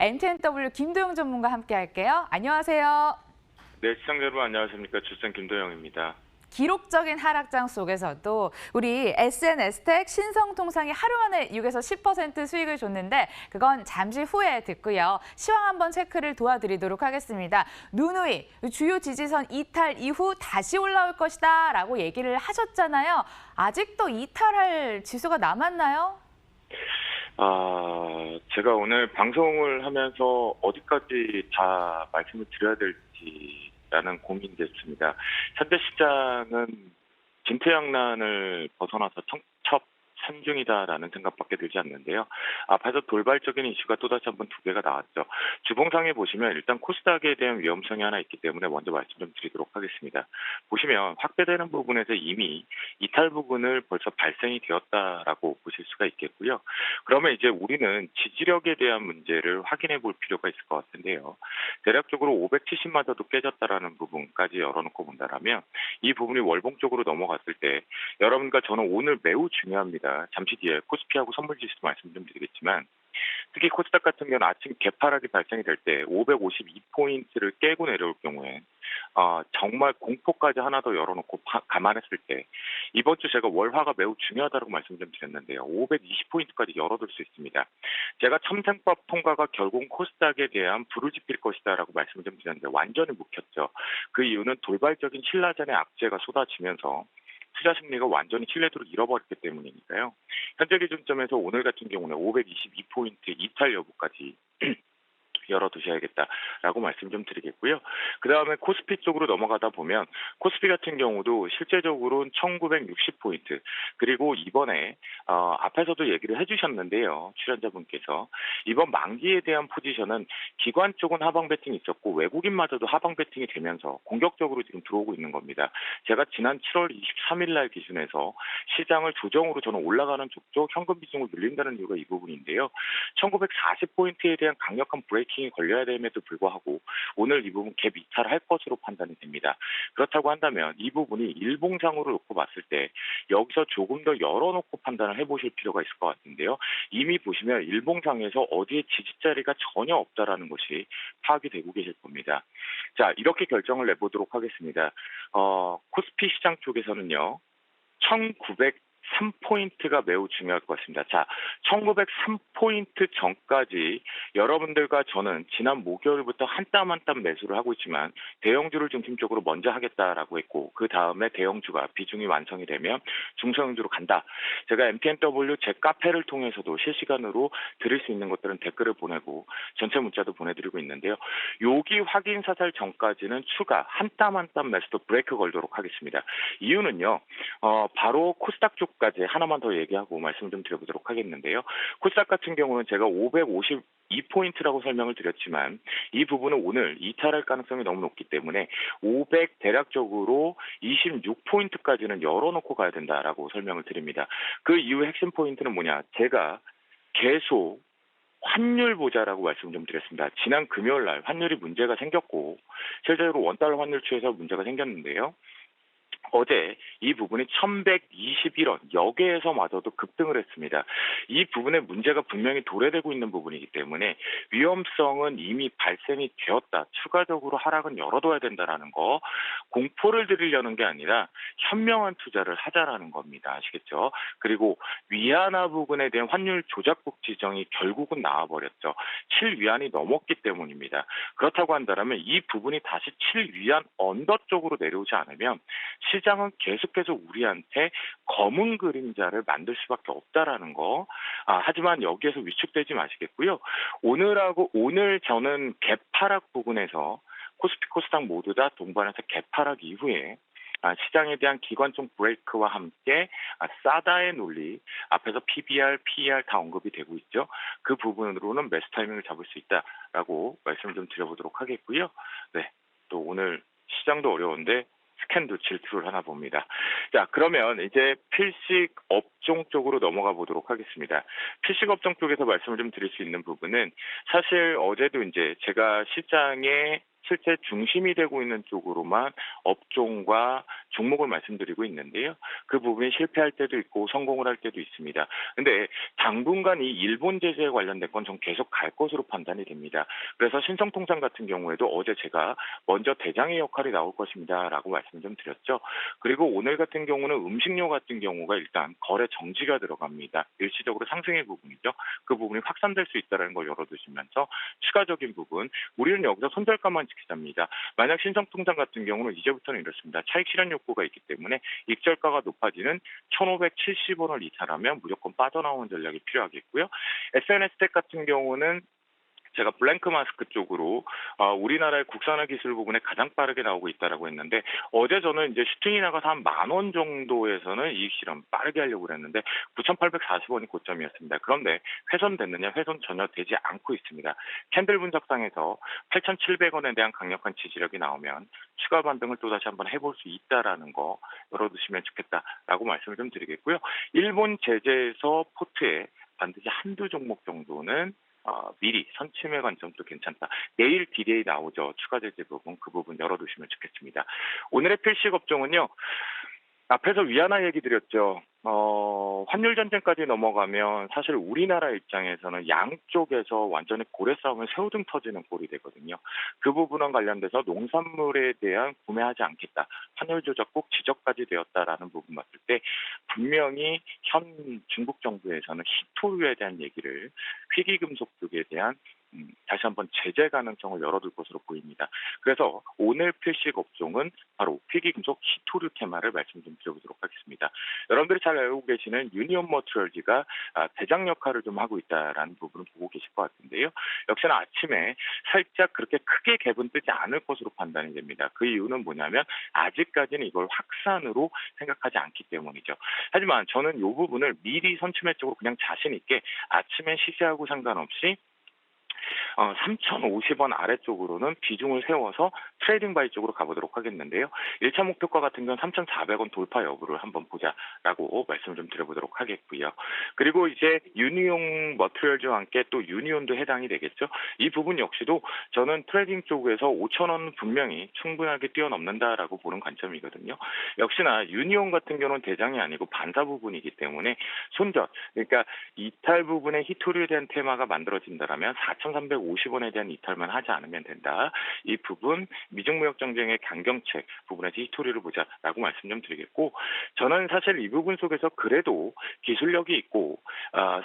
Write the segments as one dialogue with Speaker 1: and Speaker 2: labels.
Speaker 1: NTNW 김도영 전문가 함께 할게요. 안녕하세요.
Speaker 2: 네, 시청자 여러분 안녕하십니까. 주생 김도영입니다.
Speaker 1: 기록적인 하락장 속에서도 우리 SNS텍 신성통상이 하루 만에 6에서 10% 수익을 줬는데 그건 잠시 후에 듣고요. 시황 한번 체크를 도와드리도록 하겠습니다. 누누이 주요 지지선 이탈 이후 다시 올라올 것이다 라고 얘기를 하셨잖아요. 아직도 이탈할 지수가 남았나요?
Speaker 2: 제가 오늘 방송을 하면서 어디까지 다 말씀을 드려야 될지라는 고민이 됐습니다. 현재 시장은 진퇴양난을 벗어나서 첩산중이다라는 생각밖에 들지 않는데요. 앞에서 돌발적인 이슈가 또다시 한번 두 개가 나왔죠. 주봉상에 보시면 일단 코스닥에 대한 위험성이 하나 있기 때문에 먼저 말씀 좀 드리도록 하겠습니다. 보시면 확대되는 부분에서 이미 이탈 부분을 벌써 발생이 되었다라고 보실 수가 있겠고요. 그러면 이제 우리는 지지력에 대한 문제를 확인해 볼 필요가 있을 것 같은데요. 대략적으로 570마저도 깨졌다라는 부분까지 열어놓고 본다라면 이 부분이 월봉 쪽으로 넘어갔을 때 여러분과 저는 오늘 매우 중요합니다. 잠시 뒤에 코스피하고 선물지수 말씀 좀 드리겠지만 특히 코스닥 같은 경우는 아침 개파락이 발생이 될 때 552포인트를 깨고 내려올 경우에 정말 공포까지 하나 더 열어놓고 감안했을 때 이번 주 제가 월화가 매우 중요하다고 말씀 좀 드렸는데요. 520포인트까지 열어둘 수 있습니다. 제가 첨생법 통과가 결국 코스닥에 대한 불을 지필 것이다라고 말씀을 좀 드렸는데 완전히 묵혔죠. 그 이유는 돌발적인 신라전의 악재가 쏟아지면서 투자 심리가 완전히 신뢰도를 잃어버렸기 때문이니까요. 현재 기준점에서 오늘 같은 경우는 522포인트 이탈 여부까지 열어두셔야겠다라고 말씀 좀 드리겠고요. 그 다음에 코스피 쪽으로 넘어가다 보면 코스피 같은 경우도 실제적으로는 1960포인트 그리고 이번에 앞에서도 얘기를 해주셨는데요. 출연자분께서 이번 만기에 대한 포지션은 기관 쪽은 하방 배팅이 있었고 외국인마저도 하방 배팅이 되면서 공격적으로 지금 들어오고 있는 겁니다. 제가 지난 7월 23일 날 기준에서 시장을 조정으로 저는 올라가는 쪽쪽 현금 비중을 늘린다는 이유가 이 부분인데요. 1940포인트에 대한 강력한 브레이킹 이 걸려야 됨에도 불구하고 오늘 이 부분 갭 이탈할 것으로 판단이 됩니다. 그렇다고 한다면 이 부분이 일봉상으로 놓고 봤을 때 여기서 조금 더 열어놓고 판단을 해보실 필요가 있을 것 같은데요. 이미 보시면 일봉상에서 어디에 지지자리가 전혀 없다라는 것이 파악이 되고 계실 겁니다. 자, 이렇게 결정을 내보도록 하겠습니다. 코스피 시장 쪽에서는요. 1903포인트가 매우 중요할 것 같습니다. 자, 1903포인트 전까지 여러분들과 저는 지난 목요일부터 한 땀 한 땀 매수를 하고 있지만 대형주를 중심적으로 먼저 하겠다라고 했고 그 다음에 대형주가 비중이 완성이 되면 중소형주로 간다. 제가 MTNW 제 카페를 통해서도 실시간으로 들을 수 있는 것들은 댓글을 보내고 전체 문자도 보내드리고 있는데요. 여기 확인 사살 전까지는 추가 한 땀 한 땀 매수도 브레이크 걸도록 하겠습니다. 이유는요. 바로 코스닥 쪽까지 하나만 더 얘기하고 말씀 좀 드려보도록 하겠는데요. 코스닥 같은 경우는 제가 552포인트라고 설명을 드렸지만 이 부분은 오늘 이탈할 가능성이 너무 높기 때문에 500 대략적으로 26포인트까지는 열어놓고 가야 된다라고 설명을 드립니다. 그 이후의 핵심 포인트는 뭐냐? 제가 계속 환율 보자라고 말씀 좀 드렸습니다. 지난 금요일 날 환율이 문제가 생겼고 실제로 원달러 환율 추에서 문제가 생겼는데요. 어제 이 부분이 1121원 여기에서마저도 급등을 했습니다. 이 부분에 문제가 분명히 도래되고 있는 부분이기 때문에 위험성은 이미 발생이 되었다. 추가적으로 하락은 열어둬야 된다라는 거 공포를 드리려는 게 아니라 현명한 투자를 하자라는 겁니다. 아시겠죠? 그리고 위안화 부분에 대한 환율 조작국 지정이 결국은 나와버렸죠. 7위안이 넘었기 때문입니다. 그렇다고 한다면 이 부분이 다시 7위안 언더 쪽으로 내려오지 않으면 시장은 계속해서 우리한테 검은 그림자를 만들 수밖에 없다라는 거. 하지만 여기에서 위축되지 마시겠고요. 오늘 저는 개파락 부분에서 코스피 코스닥 모두 다 동반해서 개파락 이후에 시장에 대한 기관총 브레이크와 함께 사다의 논리 앞에서 PBR, PER 다 언급이 되고 있죠. 그 부분으로는 매수 타이밍을 잡을 수 있다라고 말씀을 좀 드려보도록 하겠고요. 네, 또 오늘 시장도 어려운데 스캔도 질투를 하나 봅니다. 자, 그러면 이제 필식 업종 쪽으로 넘어가 보도록 하겠습니다. 필식 업종 쪽에서 말씀을 좀 드릴 수 있는 부분은 사실 어제도 이제 제가 시장에 실제 중심이 되고 있는 쪽으로만 업종과 종목을 말씀드리고 있는데요. 그 부분이 실패할 때도 있고 성공을 할 때도 있습니다. 근데 당분간 이 일본 제재에 관련된 건 좀 계속 갈 것으로 판단이 됩니다. 그래서 신성통상 같은 경우에도 어제 제가 먼저 대장의 역할이 나올 것입니다라고 말씀을 좀 드렸죠. 그리고 오늘 같은 경우는 음식료 같은 경우가 일단 거래 정지가 들어갑니다. 일시적으로 상승의 부분이죠. 그 부분이 확산될 수 있다는 걸 열어두시면서 추가적인 부분, 우리는 여기서 손절가만 지키자입니다. 만약 신성통상 같은 경우는 이제부터는 이렇습니다. 차익 실현 욕구가 있기 때문에 익절가가 높아지는 1,570원을 이탈하면 무조건 빠져나오는 전략이 필요하겠고요. SNS텍 같은 경우는 제가 블랭크 마스크 쪽으로 우리나라의 국산화 기술 부분에 가장 빠르게 나오고 있다라고 했는데 어제 저는 이제 슈팅이 나가서 한 10,000원 정도에서는 이익 실현 빠르게 하려고 그랬는데 9,840원이 고점이었습니다. 그런데 훼손됐느냐? 훼손 전혀 되지 않고 있습니다. 캔들 분석상에서 8,700원에 대한 강력한 지지력이 나오면 추가 반등을 또다시 한번 해볼 수 있다라는 거 열어두시면 좋겠다라고 말씀을 좀 드리겠고요. 일본 제재에서 포트에 반드시 한두 종목 정도는 미리 선침해 관점도 괜찮다. 내일 디데이 나오죠. 추가 제재 부분, 그 부분 열어두시면 좋겠습니다. 오늘의 필식 업종은요. 앞에서 위안화 얘기 드렸죠. 환율 전쟁까지 넘어가면 사실 우리나라 입장에서는 양쪽에서 완전히 고래 싸움을 새우등 터지는 꼴이 되거든요. 그 부분과 관련돼서 농산물에 대한 구매하지 않겠다. 환율 조작 꼭 지적까지 되었다라는 부분 봤을 때 분명히 현 중국 정부에서는 히토류에 대한 얘기를 희귀금속 쪽에 대한 다시 한번 제재 가능성을 열어둘 것으로 보입니다. 그래서 오늘 필식 업종은 바로 희귀금속 히토류 테마를 말씀 좀 드려보도록 하겠습니다. 여러분들이 잘 알고 계시는 유니온 머티리얼즈가 대장 역할을 좀 하고 있다라는 부분을 보고 계실 것 같은데요. 역시나 아침에 살짝 그렇게 크게 갭은 뜨지 않을 것으로 판단이 됩니다. 그 이유는 뭐냐면 아직까지는 이걸 확산으로 생각하지 않기 때문이죠. 하지만 저는 이 부분을 미리 선침해 쪽으로 그냥 자신 있게 아침에 시세하고 상관없이 3,050원 아래쪽으로는 비중을 세워서 트레이딩 바이 쪽으로 가보도록 하겠는데요. 1차 목표가 같은 경우는 3,400원 돌파 여부를 한번 보자라고 말씀을 좀 드려보도록 하겠고요. 그리고 이제 유니온 머티리얼즈와 함께 또 유니온도 해당이 되겠죠. 이 부분 역시도 저는 트레이딩 쪽에서 5,000원 분명히 충분하게 뛰어넘는다라고 보는 관점이거든요. 역시나 유니온 같은 경우는 대장이 아니고 반사 부분이기 때문에 손절, 그러니까 이탈 부분의 히토류에 대한 테마가 만들어진다면 4,350원에 대한 이탈만 하지 않으면 된다. 이 부분 미중무역 정쟁의 강경책 부분에서 히토리를 보자라고 말씀 좀 드리겠고, 저는 사실 이 부분 속에서 그래도 기술력이 있고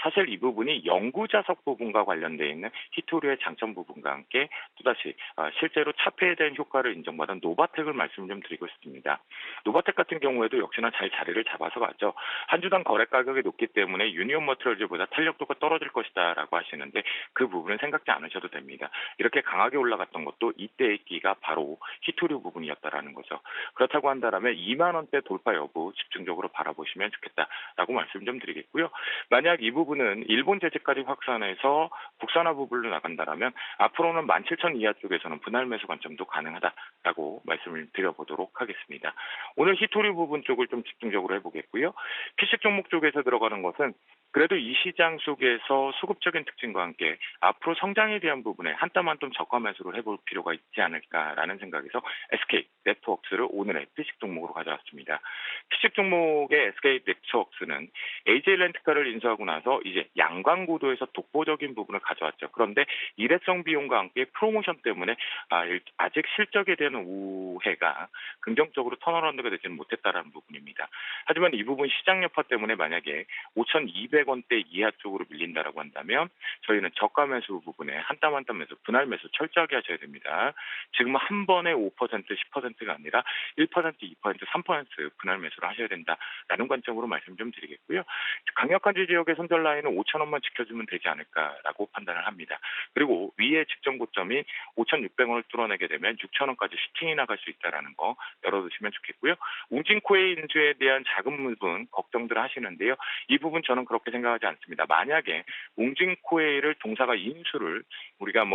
Speaker 2: 사실 이 부분이 연구 자석 부분과 관련되어 있는 히토리의 장점 부분과 함께 또다시 실제로 차폐에 대한 효과를 인정받은 노바텍을 말씀 좀 드리고 싶습니다. 노바텍 같은 경우에도 역시나 잘 자리를 잡아서 가죠. 한 주당 거래 가격이 높기 때문에 유니온 머티리얼즈보다 탄력도가 떨어질 것이다라고 하시는데 그 부분은 생각지 않으셔도 됩니다. 이렇게 강하게 올라갔던 것도 이때의 끼가 바로 히토류 부분이었다라는 거죠. 그렇다고 한다면 2만 원대 돌파 여부 집중적으로 바라보시면 좋겠다라고 말씀 좀 드리겠고요. 만약 이 부분은 일본 제재까지 확산해서 국산화 부분으로 나간다면 앞으로는 17,000 이하 쪽에서는 분할 매수 관점도 가능하다라고 말씀을 드려보도록 하겠습니다. 오늘 히토류 부분 쪽을 좀 집중적으로 해보겠고요. 피식 종목 쪽에서 들어가는 것은 그래도 이 시장 속에서 수급적인 특징과 함께 앞으로 성장에 대한 부분에 한 땀 한 땀 저가 매수를 해볼 필요가 있지 않을까라는 생각에서 SK 네트워크스를 오늘의 피식 종목으로 가져왔습니다. 피식 종목의 SK 네트워크스는 AJ 렌트카를 인수하고 나서 이제 양광구도에서 독보적인 부분을 가져왔죠. 그런데 일회성 비용과 함께 프로모션 때문에 아직 실적에 대한 우회가 긍정적으로 턴어라운드가 되지는 못했다라는 부분입니다. 하지만 이 부분 시장 여파 때문에 만약에 5,200원대 이하 쪽으로 밀린다라고 한다면 저희는 저가 매수 부분에 한 땀 한 땀 매수, 분할 매수 철저하게 하셔야 됩니다. 지금 한 번에 5%, 10%가 아니라 1%, 2%, 3% 분할 매수를 하셔야 된다라는 관점으로 말씀 좀 드리겠고요. 강력한 지지역의 손절 라인은 5,000원만 지켜주면 되지 않을까라고 판단을 합니다. 그리고 위에 직전 고점인 5,600원을 뚫어내게 되면 6,000원까지 슈팅이 나갈 수 있다는 거 열어두시면 좋겠고요. 웅진코의 인수에 대한 자금 부분 걱정들 하시는데요. 이 부분 저는 그렇게 생각하지 않습니다. 만약에 웅진코웨이를 동사가 인수를 우리가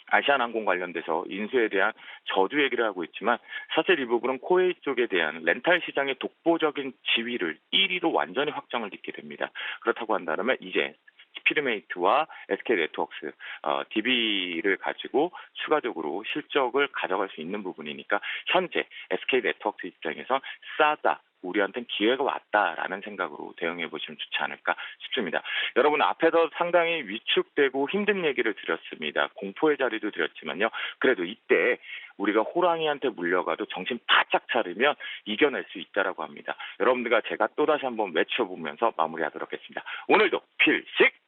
Speaker 2: 아시아나항공 관련돼서 인수에 대한 저주 얘기를 하고 있지만 사실 이 부분은 코웨이 쪽에 대한 렌탈 시장의 독보적인 지위를 1위로 완전히 확정을 짓게 됩니다. 그렇다고 한다면 이제 스피드메이트와 SK네트워크스, DB를 가지고 추가적으로 실적을 가져갈 수 있는 부분이니까 현재 SK네트워크스 입장에선 싸다. 우리한테는 기회가 왔다라는 생각으로 대응해 보시면 좋지 않을까 싶습니다. 여러분 앞에서 상당히 위축되고 힘든 얘기를 드렸습니다. 공포의 자리도 드렸지만요. 그래도 이때 우리가 호랑이한테 물려가도 정신 바짝 차리면 이겨낼 수 있다라고 합니다. 여러분들과 제가 또다시 한번 외쳐보면서 마무리하도록 하겠습니다. 오늘도 필식!